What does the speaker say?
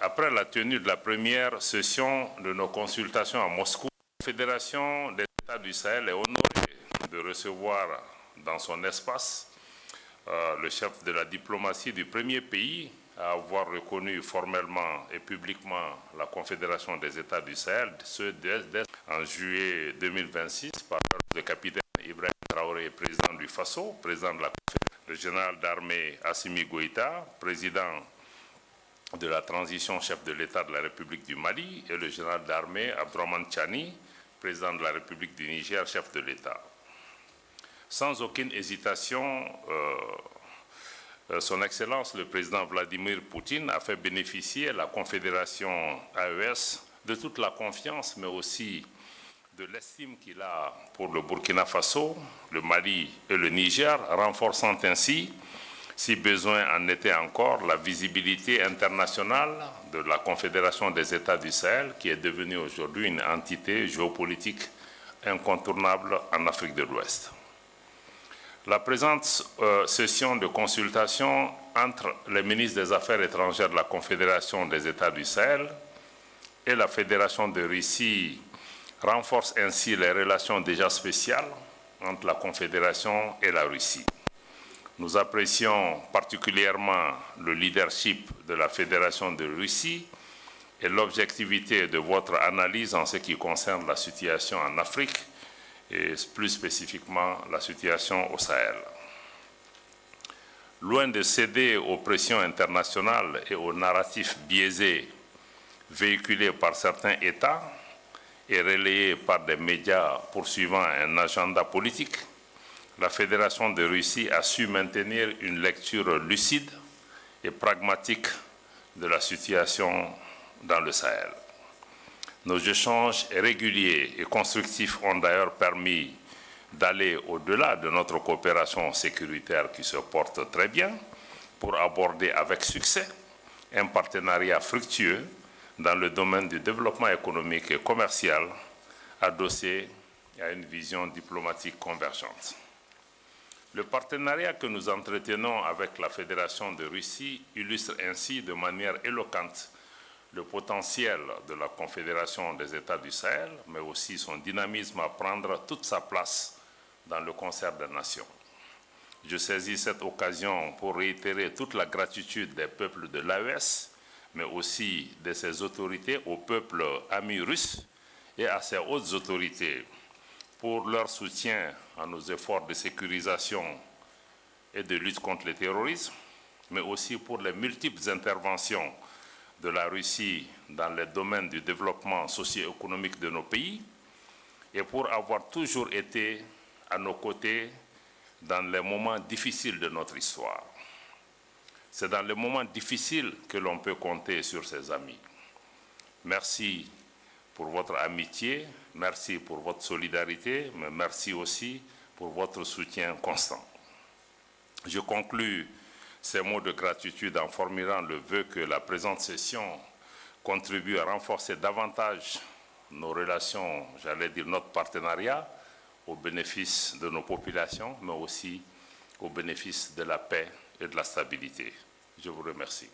Après la tenue de la première session de nos consultations à Moscou, la Fédération des États du Sahel est honorée de recevoir dans son espace le chef de la diplomatie du premier pays à avoir reconnu formellement et publiquement la Confédération des États du Sahel, ce dès en juillet 2026 par le capitaine Ibrahim Traoré, président du FASO, président de la Confédération, le général d'armée Assimi Goïta, président de la transition chef de l'État de la République du Mali, et le général d'armée Abdourahmane Tchani, président de la République du Niger, chef de l'État. Sans aucune hésitation, Son Excellence le président Vladimir Poutine a fait bénéficier la Confédération AES de toute la confiance, mais aussi de l'estime qu'il a pour le Burkina Faso, le Mali et le Niger, renforçant ainsi, si besoin en était encore, la visibilité internationale de la Confédération des États du Sahel, qui est devenue aujourd'hui une entité géopolitique incontournable en Afrique de l'Ouest. La présente session de consultation entre les ministres des Affaires étrangères de la Confédération des États du Sahel et la Fédération de Russie renforce ainsi les relations déjà spéciales entre la Confédération et la Russie. Nous apprécions particulièrement le leadership de la Fédération de Russie et l'objectivité de votre analyse en ce qui concerne la situation en Afrique et plus spécifiquement la situation au Sahel. Loin de céder aux pressions internationales et aux narratifs biaisés véhiculés par certains États et relayés par des médias poursuivant un agenda politique, la Fédération de Russie a su maintenir une lecture lucide et pragmatique de la situation dans le Sahel. Nos échanges réguliers et constructifs ont d'ailleurs permis d'aller au-delà de notre coopération sécuritaire qui se porte très bien pour aborder avec succès un partenariat fructueux dans le domaine du développement économique et commercial adossé à une vision diplomatique convergente. Le partenariat que nous entretenons avec la Fédération de Russie illustre ainsi de manière éloquente le potentiel de la Confédération des États du Sahel, mais aussi son dynamisme à prendre toute sa place dans le concert des nations. Je saisis cette occasion pour réitérer toute la gratitude des peuples de l'AES, mais aussi de ses autorités au peuple ami russe et à ses hautes autorités pour leur soutien à nos efforts de sécurisation et de lutte contre le terrorisme, mais aussi pour les multiples interventions de la Russie dans les domaines du développement socio-économique de nos pays et pour avoir toujours été à nos côtés dans les moments difficiles de notre histoire. C'est dans les moments difficiles que l'on peut compter sur ses amis. Merci pour votre amitié, merci pour votre solidarité, mais merci aussi pour votre soutien constant. Je conclus ces mots de gratitude en formulant le vœu que la présente session contribue à renforcer davantage nos relations, j'allais dire notre partenariat, au bénéfice de nos populations, mais aussi au bénéfice de la paix et de la stabilité. Je vous remercie.